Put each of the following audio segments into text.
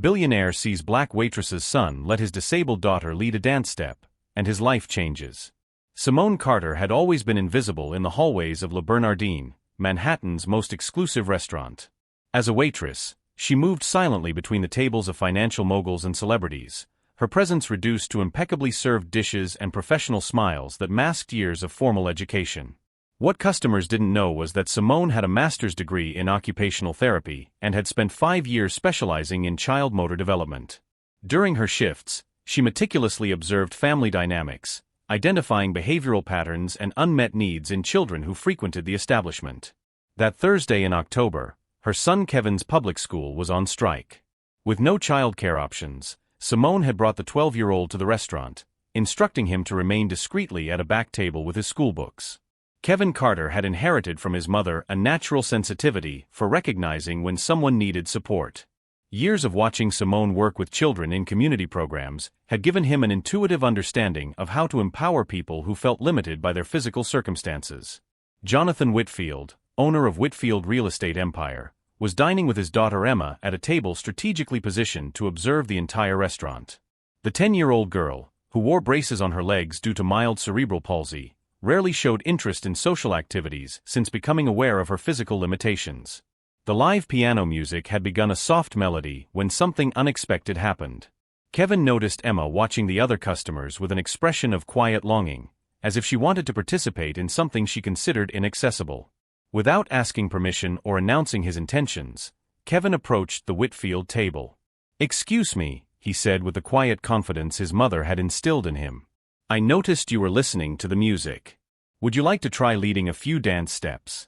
Billionaire sees black waitress's son let his disabled daughter lead a dance step, and his life changes. Simone Carter had always been invisible in the hallways of Le Bernardin, Manhattan's most exclusive restaurant. As a waitress, she moved silently between the tables of financial moguls and celebrities, her presence reduced to impeccably served dishes and professional smiles that masked years of formal education. What customers didn't know was that Simone had a master's degree in occupational therapy and had spent 5 years specializing in child motor development. During her shifts, she meticulously observed family dynamics, identifying behavioral patterns and unmet needs in children who frequented the establishment. That Thursday in October, her son Kevin's public school was on strike. With no childcare options, Simone had brought the 12-year-old to the restaurant, instructing him to remain discreetly at a back table with his schoolbooks. Kevin Carter had inherited from his mother a natural sensitivity for recognizing when someone needed support. Years of watching Simone work with children in community programs had given him an intuitive understanding of how to empower people who felt limited by their physical circumstances. Jonathan Whitfield, owner of Whitfield Real Estate Empire, was dining with his daughter Emma at a table strategically positioned to observe the entire restaurant. The 10-year-old girl, who wore braces on her legs due to mild cerebral palsy, rarely showed interest in social activities since becoming aware of her physical limitations. The live piano music had begun a soft melody when something unexpected happened. Kevin noticed Emma watching the other customers with an expression of quiet longing, as if she wanted to participate in something she considered inaccessible. Without asking permission or announcing his intentions, Kevin approached the Whitfield table. "Excuse me," he said with the quiet confidence his mother had instilled in him. "I noticed you were listening to the music. Would you like to try leading a few dance steps?"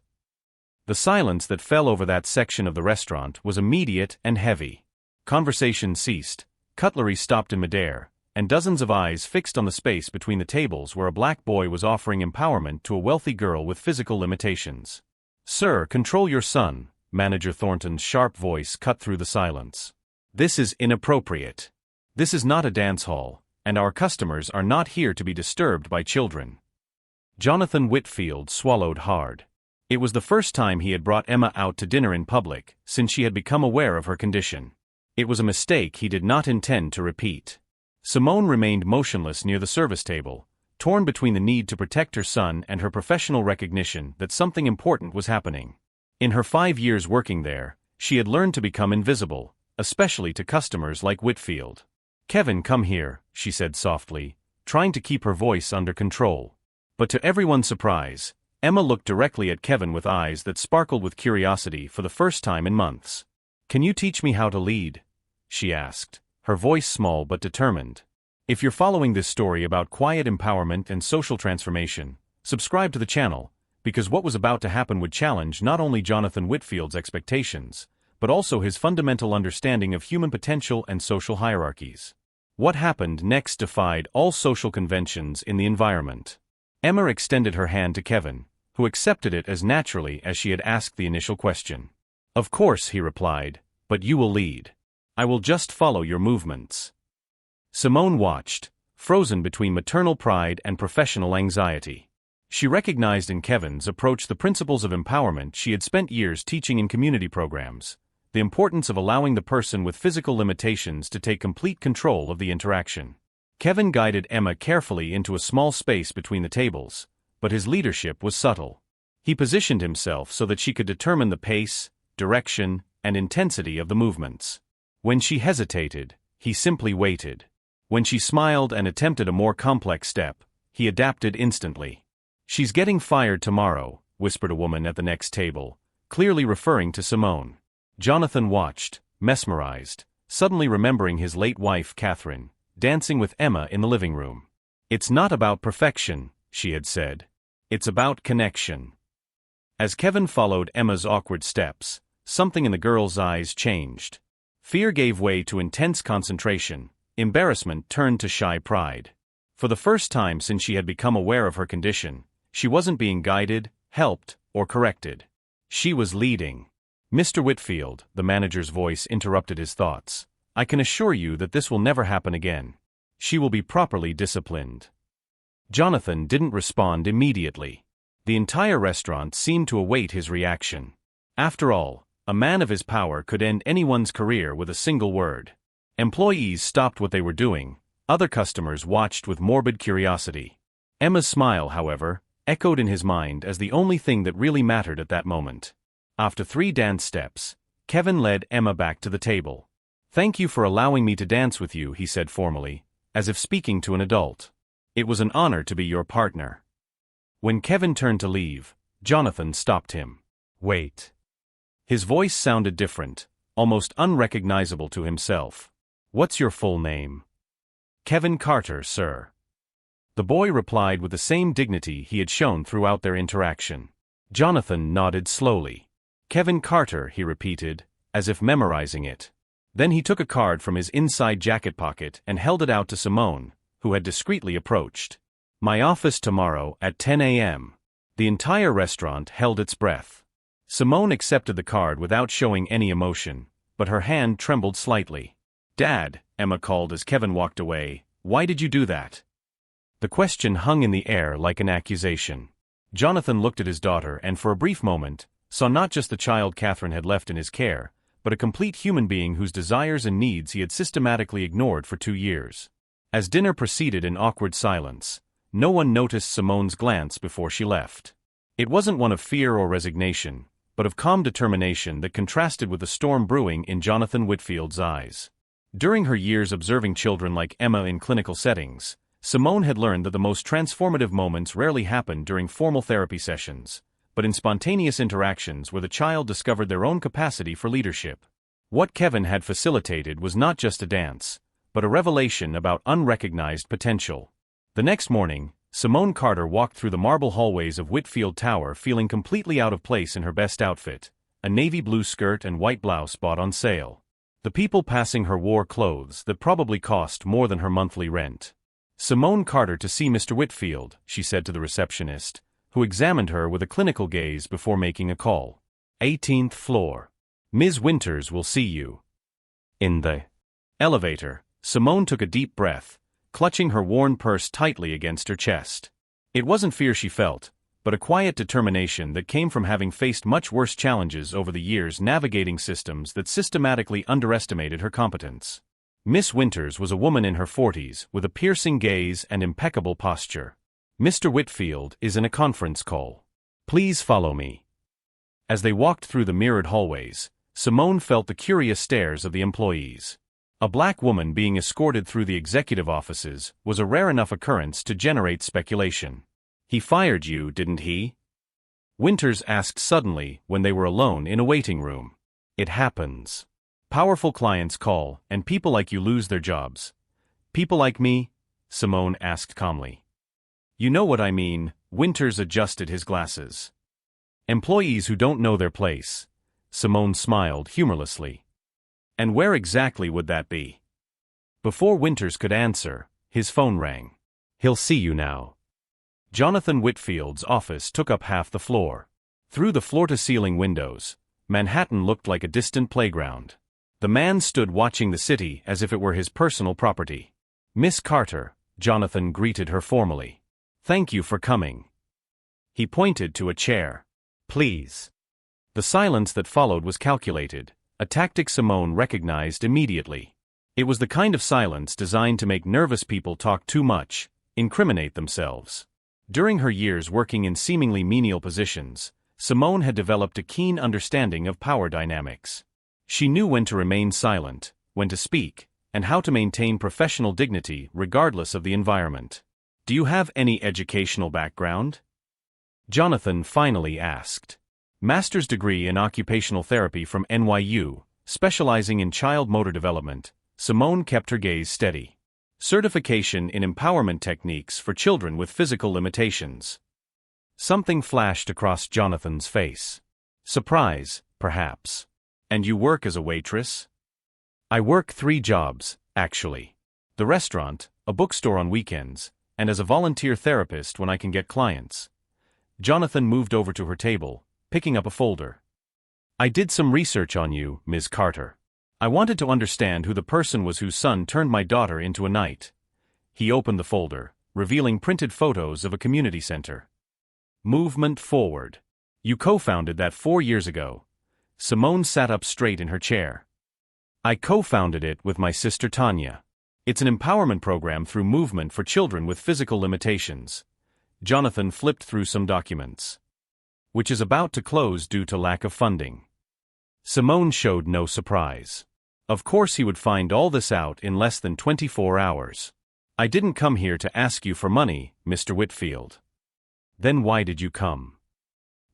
The silence that fell over that section of the restaurant was immediate and heavy. Conversation ceased, cutlery stopped in midair, and dozens of eyes fixed on the space between the tables where a black boy was offering empowerment to a wealthy girl with physical limitations. "Sir, control your son," Manager Thornton's sharp voice cut through the silence. "This is inappropriate. This is not a dance hall, and our customers are not here to be disturbed by children." Jonathan Whitfield swallowed hard. It was the first time he had brought Emma out to dinner in public since she had become aware of her condition. It was a mistake he did not intend to repeat. Simone remained motionless near the service table, torn between the need to protect her son and her professional recognition that something important was happening. In her 5 years working there, she had learned to become invisible, especially to customers like Whitfield. "Kevin, come here," she said softly, trying to keep her voice under control. But to everyone's surprise, Emma looked directly at Kevin with eyes that sparkled with curiosity for the first time in months. "Can you teach me how to lead?" she asked, her voice small but determined. If you're following this story about quiet empowerment and social transformation, subscribe to the channel, because what was about to happen would challenge not only Jonathan Whitfield's expectations, but also his fundamental understanding of human potential and social hierarchies. What happened next defied all social conventions in the environment. Emma extended her hand to Kevin, who accepted it as naturally as she had asked the initial question. "Of course," he replied, "but you will lead. I will just follow your movements." Simone watched, frozen between maternal pride and professional anxiety. She recognized in Kevin's approach the principles of empowerment she had spent years teaching in community programs, the importance of allowing the person with physical limitations to take complete control of the interaction. Kevin guided Emma carefully into a small space between the tables, but his leadership was subtle. He positioned himself so that she could determine the pace, direction, and intensity of the movements. When she hesitated, he simply waited. When she smiled and attempted a more complex step, he adapted instantly. "She's getting fired tomorrow," whispered a woman at the next table, clearly referring to Simone. Jonathan watched, mesmerized, suddenly remembering his late wife Catherine, dancing with Emma in the living room. "It's not about perfection," she had said. "It's about connection." As Kevin followed Emma's awkward steps, something in the girl's eyes changed. Fear gave way to intense concentration. Embarrassment turned to shy pride. For the first time since she had become aware of her condition, she wasn't being guided, helped, or corrected. She was leading. "Mr. Whitfield," the manager's voice interrupted his thoughts, "I can assure you that this will never happen again. She will be properly disciplined." Jonathan didn't respond immediately. The entire restaurant seemed to await his reaction. After all, a man of his power could end anyone's career with a single word. Employees stopped what they were doing, other customers watched with morbid curiosity. Emma's smile, however, echoed in his mind as the only thing that really mattered at that moment. After 3 dance steps, Kevin led Emma back to the table. "Thank you for allowing me to dance with you," he said formally, as if speaking to an adult. "It was an honor to be your partner." When Kevin turned to leave, Jonathan stopped him. "Wait." His voice sounded different, almost unrecognizable to himself. "What's your full name?" "Kevin Carter, sir." The boy replied with the same dignity he had shown throughout their interaction. Jonathan nodded slowly. "Kevin Carter," he repeated, as if memorizing it. Then he took a card from his inside jacket pocket and held it out to Simone, who had discreetly approached. "My office tomorrow at 10 a.m. The entire restaurant held its breath. Simone accepted the card without showing any emotion, but her hand trembled slightly. "Dad," Emma called as Kevin walked away, "why did you do that?" The question hung in the air like an accusation. Jonathan looked at his daughter and for a brief moment, saw not just the child Catherine had left in his care, but a complete human being whose desires and needs he had systematically ignored for 2 years. As dinner proceeded in awkward silence, no one noticed Simone's glance before she left. It wasn't one of fear or resignation, but of calm determination that contrasted with the storm brewing in Jonathan Whitfield's eyes. During her years observing children like Emma in clinical settings, Simone had learned that the most transformative moments rarely happened during formal therapy sessions, but in spontaneous interactions where the child discovered their own capacity for leadership. What Kevin had facilitated was not just a dance, but a revelation about unrecognized potential. The next morning, Simone Carter walked through the marble hallways of Whitfield Tower feeling completely out of place in her best outfit, a navy blue skirt and white blouse bought on sale. The people passing her wore clothes that probably cost more than her monthly rent. "Simone Carter to see Mr. Whitfield," she said to the receptionist, who examined her with a clinical gaze before making a call. "18th floor. Ms. Winters will see you." In the elevator, Simone took a deep breath, clutching her worn purse tightly against her chest. It wasn't fear she felt, but a quiet determination that came from having faced much worse challenges over the years navigating systems that systematically underestimated her competence. Miss Winters was a woman in her 40s with a piercing gaze and impeccable posture. "Mr. Whitfield is in a conference call. Please follow me." As they walked through the mirrored hallways, Simone felt the curious stares of the employees. A black woman being escorted through the executive offices was a rare enough occurrence to generate speculation. "He fired you, didn't he?" Winters asked suddenly when they were alone in a waiting room. "It happens. Powerful clients call, and people like you lose their jobs." "People like me?" Simone asked calmly. "You know what I mean." Winters adjusted his glasses. "Employees who don't know their place." Simone smiled humorlessly. "And where exactly would that be?" Before Winters could answer, his phone rang. "He'll see you now." Jonathan Whitfield's office took up half the floor. Through the floor-to-ceiling windows, Manhattan looked like a distant playground. The man stood watching the city as if it were his personal property. "Miss Carter," Jonathan greeted her formally. "Thank you for coming." He pointed to a chair. "Please." The silence that followed was calculated, a tactic Simone recognized immediately. It was the kind of silence designed to make nervous people talk too much, incriminate themselves. During her years working in seemingly menial positions, Simone had developed a keen understanding of power dynamics. She knew when to remain silent, when to speak, and how to maintain professional dignity regardless of the environment. "Do you have any educational background?" Jonathan finally asked. "Master's degree in occupational therapy from NYU, specializing in child motor development." Simone kept her gaze steady. "Certification in empowerment techniques for children with physical limitations." Something flashed across Jonathan's face. Surprise, perhaps. "And you work as a waitress?" "I work 3 jobs, actually. The restaurant, a bookstore on weekends, and as a volunteer therapist when I can get clients." Jonathan moved over to her table, picking up a folder. "I did some research on you, Ms. Carter. I wanted to understand who the person was whose son turned my daughter into a knight." He opened the folder, revealing printed photos of a community center. "Movement Forward. You co-founded that 4 years ago." Simone sat up straight in her chair. I co-founded it with my sister Tanya. It's an empowerment program through movement for children with physical limitations. Jonathan flipped through some documents. Which is about to close due to lack of funding. Simone showed no surprise. Of course he would find all this out in less than 24 hours. I didn't come here to ask you for money, Mr. Whitfield. Then why did you come?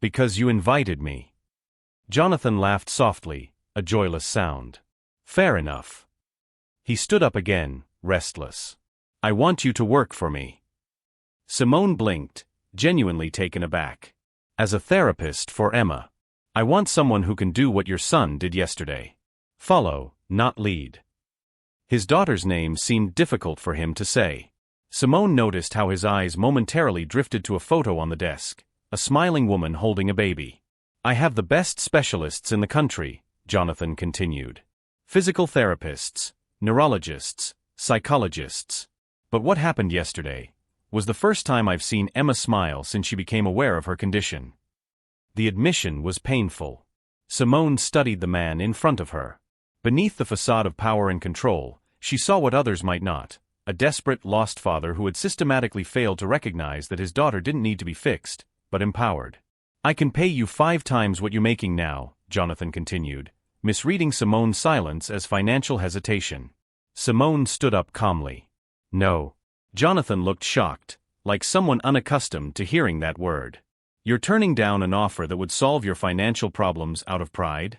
Because you invited me. Jonathan laughed softly, a joyless sound. Fair enough. He stood up again, restless. I want you to work for me. Simone blinked, genuinely taken aback. As a therapist for Emma. I want someone who can do what your son did yesterday. Follow, not lead. His daughter's name seemed difficult for him to say. Simone noticed how his eyes momentarily drifted to a photo on the desk, a smiling woman holding a baby. I have the best specialists in the country, Jonathan continued. Physical therapists, neurologists, psychologists. But what happened yesterday was the first time I've seen Emma smile since she became aware of her condition. The admission was painful. Simone studied the man in front of her. Beneath the facade of power and control, she saw what others might not, a desperate, lost father who had systematically failed to recognize that his daughter didn't need to be fixed, but empowered. I can pay you 5 times what you're making now, Jonathan continued, misreading Simone's silence as financial hesitation. Simone stood up calmly. No. Jonathan looked shocked, like someone unaccustomed to hearing that word. You're turning down an offer that would solve your financial problems out of pride?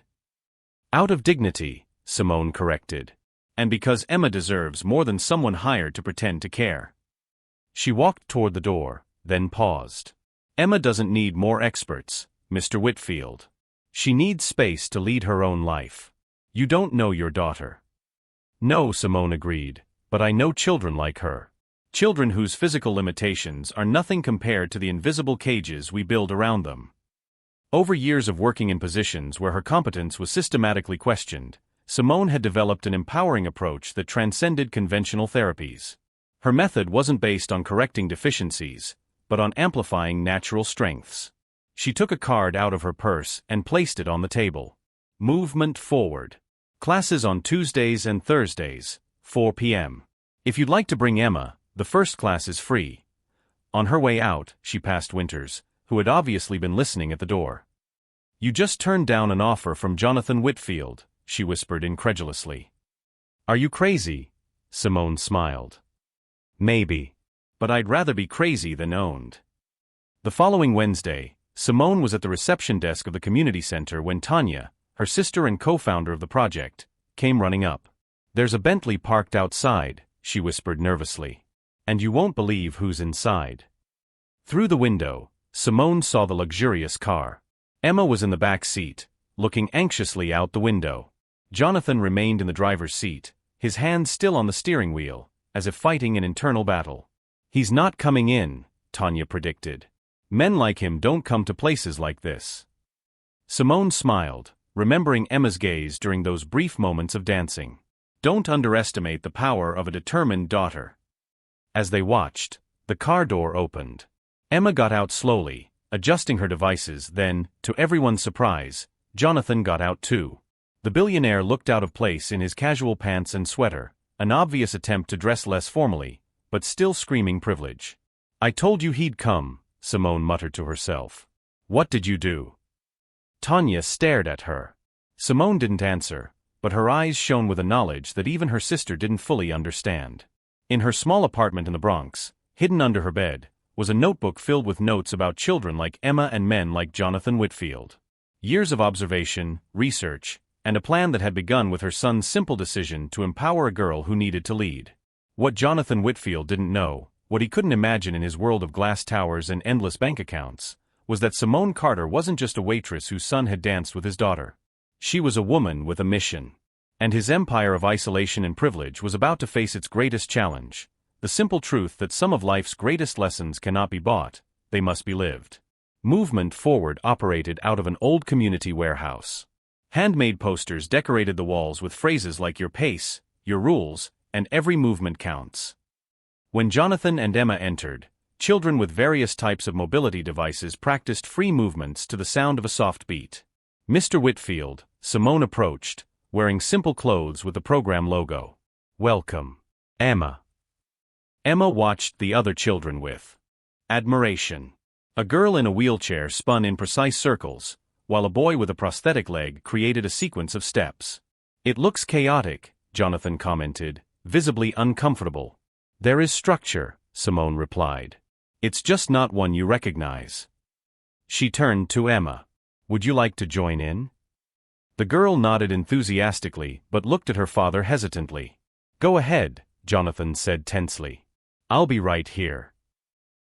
Out of dignity, Simone corrected. And because Emma deserves more than someone hired to pretend to care. She walked toward the door, then paused. Emma doesn't need more experts, Mr. Whitfield. She needs space to lead her own life. You don't know your daughter. No, Simone agreed, but I know children like her. Children whose physical limitations are nothing compared to the invisible cages we build around them. Over years of working in positions where her competence was systematically questioned, Simone had developed an empowering approach that transcended conventional therapies. Her method wasn't based on correcting deficiencies, but on amplifying natural strengths. She took a card out of her purse and placed it on the table. Movement forward. Classes on Tuesdays and Thursdays, 4 p.m. If you'd like to bring Emma, the first class is free. On her way out, she passed Winters, who had obviously been listening at the door. You just turned down an offer from Jonathan Whitfield, she whispered incredulously. Are you crazy? Simone smiled. Maybe. But I'd rather be crazy than owned. The following Wednesday, Simone was at the reception desk of the community center when Tanya, her sister and co-founder of the project, came running up. There's a Bentley parked outside, she whispered nervously. And you won't believe who's inside. Through the window, Simone saw the luxurious car. Emma was in the back seat, looking anxiously out the window. Jonathan remained in the driver's seat, his hands still on the steering wheel, as if fighting an internal battle. He's not coming in, Tanya predicted. Men like him don't come to places like this. Simone smiled, remembering Emma's gaze during those brief moments of dancing. Don't underestimate the power of a determined daughter. As they watched, the car door opened. Emma got out slowly, adjusting her devices, then, to everyone's surprise, Jonathan got out too. The billionaire looked out of place in his casual pants and sweater, an obvious attempt to dress less formally, but still screaming privilege. I told you he'd come, Simone muttered to herself. What did you do? Tanya stared at her. Simone didn't answer, but her eyes shone with a knowledge that even her sister didn't fully understand. In her small apartment in the Bronx, hidden under her bed, was a notebook filled with notes about children like Emma and men like Jonathan Whitfield. Years of observation, research, and a plan that had begun with her son's simple decision to empower a girl who needed to lead. What Jonathan Whitfield didn't know, what he couldn't imagine in his world of glass towers and endless bank accounts, was that Simone Carter wasn't just a waitress whose son had danced with his daughter. She was a woman with a mission. And his empire of isolation and privilege was about to face its greatest challenge, the simple truth that some of life's greatest lessons cannot be bought, they must be lived. Movement Forward operated out of an old community warehouse. Handmade posters decorated the walls with phrases like your pace, your rules, and every movement counts. When Jonathan and Emma entered, children with various types of mobility devices practiced free movements to the sound of a soft beat. Mr. Whitfield, Simone approached, wearing simple clothes with the program logo. "Welcome, Emma." Emma watched the other children with admiration. A girl in a wheelchair spun in precise circles, while a boy with a prosthetic leg created a sequence of steps. "It looks chaotic," Jonathan commented, visibly uncomfortable. "There is structure," Simone replied. "It's just not one you recognize." She turned to Emma. "Would you like to join in?" The girl nodded enthusiastically but looked at her father hesitantly. "Go ahead," Jonathan said tensely. "I'll be right here."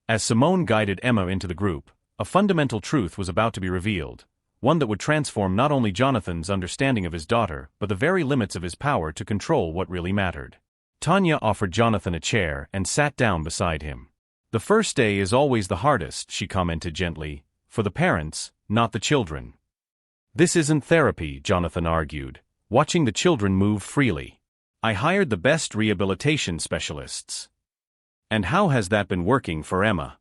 As Simone guided Emma into the group, a fundamental truth was about to be revealed, one that would transform not only Jonathan's understanding of his daughter but the very limits of his power to control what really mattered. Tanya offered Jonathan a chair and sat down beside him. "The first day is always the hardest," she commented gently, "for the parents, not the children." "This isn't therapy," Jonathan argued, watching the children move freely. "I hired the best rehabilitation specialists." "And how has that been working for Emma?"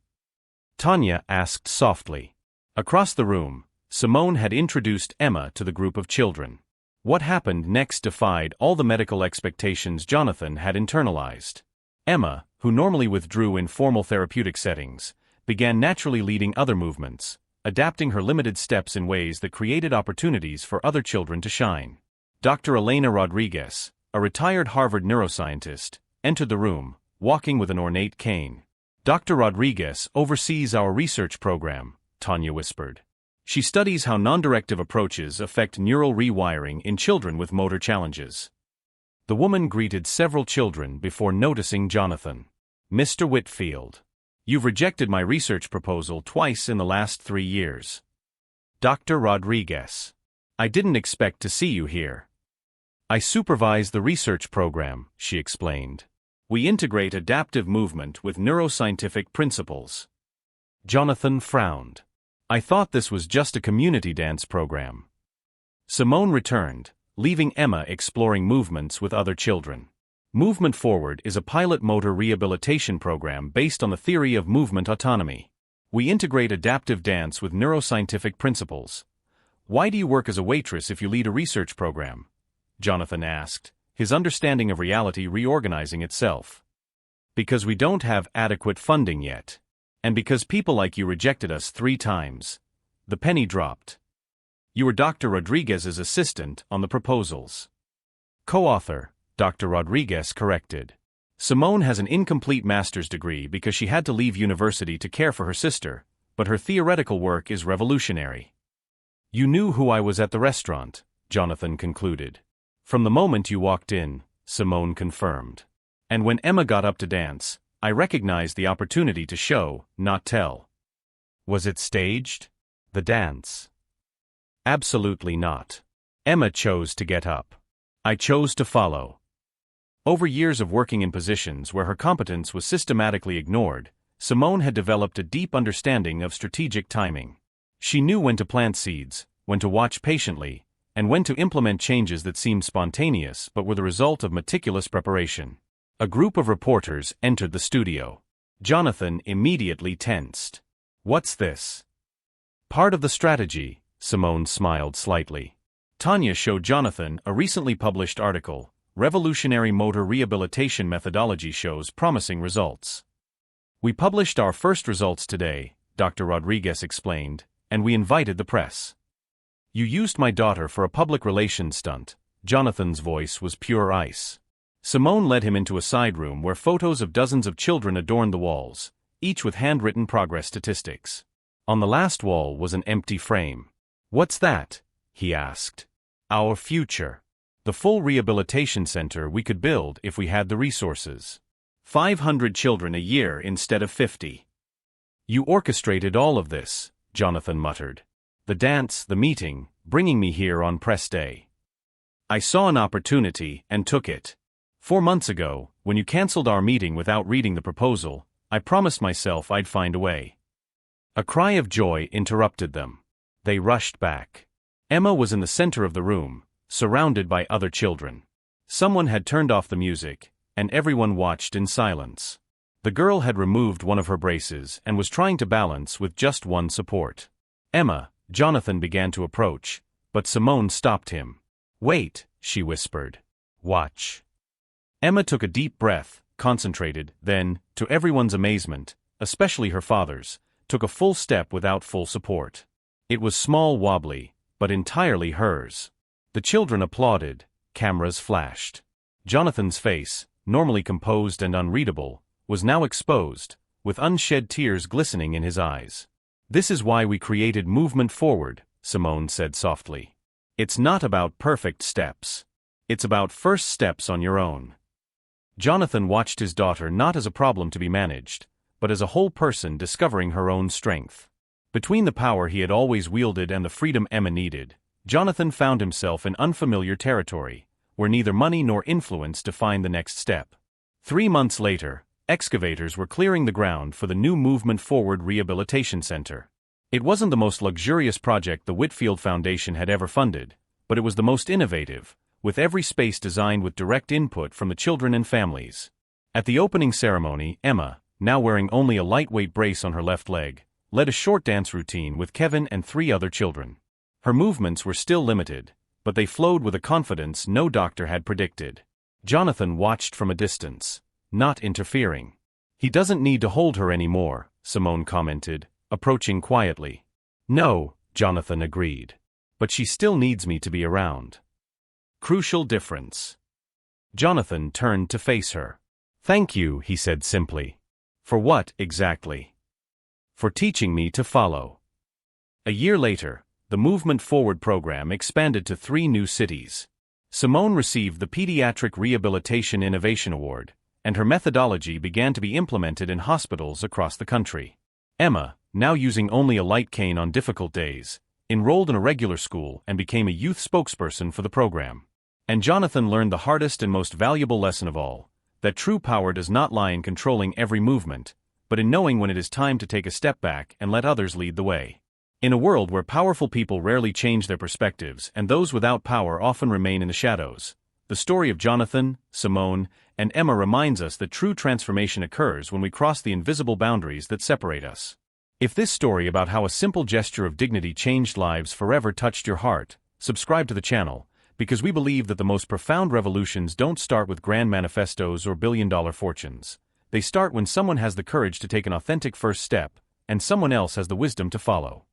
Tanya asked softly. Across the room, Simone had introduced Emma to the group of children. What happened next defied all the medical expectations Jonathan had internalized. Emma, who normally withdrew in formal therapeutic settings, began naturally leading other movements, adapting her limited steps in ways that created opportunities for other children to shine. Dr. Elena Rodriguez, a retired Harvard neuroscientist, entered the room, walking with an ornate cane. "Dr. Rodriguez oversees our research program," Tanya whispered. "She studies how non-directive approaches affect neural rewiring in children with motor challenges." The woman greeted several children before noticing Jonathan. "Mr. Whitfield, you've rejected my research proposal twice in the last 3 years." "Dr. Rodriguez, I didn't expect to see you here." "I supervise the research program," she explained. "We integrate adaptive movement with neuroscientific principles." Jonathan frowned. "I thought this was just a community dance program." Simone returned, leaving Emma exploring movements with other children. Movement Forward is a pilot motor rehabilitation program based on the theory of movement autonomy. We integrate adaptive dance with neuroscientific principles. "Why do you work as a waitress if you lead a research program?" Jonathan asked, his understanding of reality reorganizing itself. "Because we don't have adequate funding yet. And because people like you rejected us 3 times. The penny dropped. You were Dr. Rodriguez's assistant on the proposals." "Co-author," Dr. Rodriguez corrected. "Simone has an incomplete master's degree because she had to leave university to care for her sister, but her theoretical work is revolutionary." "You knew who I was at the restaurant," Jonathan concluded. "From the moment you walked in," Simone confirmed. "And when Emma got up to dance, I recognized the opportunity to show, not tell." "Was it staged? The dance?" "Absolutely not. Emma chose to get up. I chose to follow." Over years of working in positions where her competence was systematically ignored, Simone had developed a deep understanding of strategic timing. She knew when to plant seeds, when to watch patiently, and when to implement changes that seemed spontaneous but were the result of meticulous preparation. A group of reporters entered the studio. Jonathan immediately tensed. "What's this?" "Part of the strategy," Simone smiled slightly. Tanya showed Jonathan a recently published article, "Revolutionary Motor Rehabilitation Methodology Shows Promising Results." "We published our first results today," Dr. Rodriguez explained, "and we invited the press." "You used my daughter for a public relations stunt." Jonathan's voice was pure ice. Simone led him into a side room where photos of dozens of children adorned the walls, each with handwritten progress statistics. On the last wall was an empty frame. "What's that?" he asked. "Our future. The full rehabilitation center we could build if we had the resources. 500 children a year instead of 50. "You orchestrated all of this," Jonathan muttered. "The dance, the meeting, bringing me here on press day. I saw an opportunity and took it. 4 months ago, when you canceled our meeting without reading the proposal, I promised myself I'd find a way." A cry of joy interrupted them. They rushed back. Emma was in the center of the room, surrounded by other children. Someone had turned off the music, and everyone watched in silence. The girl had removed one of her braces and was trying to balance with just one support. "Emma," Jonathan began to approach, but Simone stopped him. "Wait," she whispered. "Watch." Emma took a deep breath, concentrated, then, to everyone's amazement, especially her father's, took a full step without full support. It was small, wobbly, but entirely hers. The children applauded, cameras flashed. Jonathan's face, normally composed and unreadable, was now exposed, with unshed tears glistening in his eyes. "This is why we created Movement Forward," Simone said softly. "It's not about perfect steps. It's about first steps on your own." Jonathan watched his daughter not as a problem to be managed, but as a whole person discovering her own strength. Between the power he had always wielded and the freedom Emma needed, Jonathan found himself in unfamiliar territory, where neither money nor influence defined the next step. 3 months later, excavators were clearing the ground for the new Movement Forward Rehabilitation Center. It wasn't the most luxurious project the Whitfield Foundation had ever funded, but it was the most innovative, with every space designed with direct input from the children and families. At the opening ceremony, Emma, now wearing only a lightweight brace on her left leg, led a short dance routine with Kevin and 3 other children. Her movements were still limited, but they flowed with a confidence no doctor had predicted. Jonathan watched from a distance, not interfering. "He doesn't need to hold her anymore," Simone commented, approaching quietly. "No," Jonathan agreed. "But she still needs me to be around." Crucial difference. Jonathan turned to face her. "Thank you," he said simply. "For what, exactly?" "For teaching me to follow." A year later, the Movement Forward program expanded to 3 new cities. Simone received the Pediatric Rehabilitation Innovation Award, and her methodology began to be implemented in hospitals across the country. Emma, now using only a light cane on difficult days, enrolled in a regular school and became a youth spokesperson for the program. And Jonathan learned the hardest and most valuable lesson of all, that true power does not lie in controlling every movement, but in knowing when it is time to take a step back and let others lead the way. In a world where powerful people rarely change their perspectives and those without power often remain in the shadows, the story of Jonathan, Simone, and Emma reminds us that true transformation occurs when we cross the invisible boundaries that separate us. If this story about how a simple gesture of dignity changed lives forever touched your heart, subscribe to the channel, because we believe that the most profound revolutions don't start with grand manifestos or billion-dollar fortunes. They start when someone has the courage to take an authentic first step, and someone else has the wisdom to follow.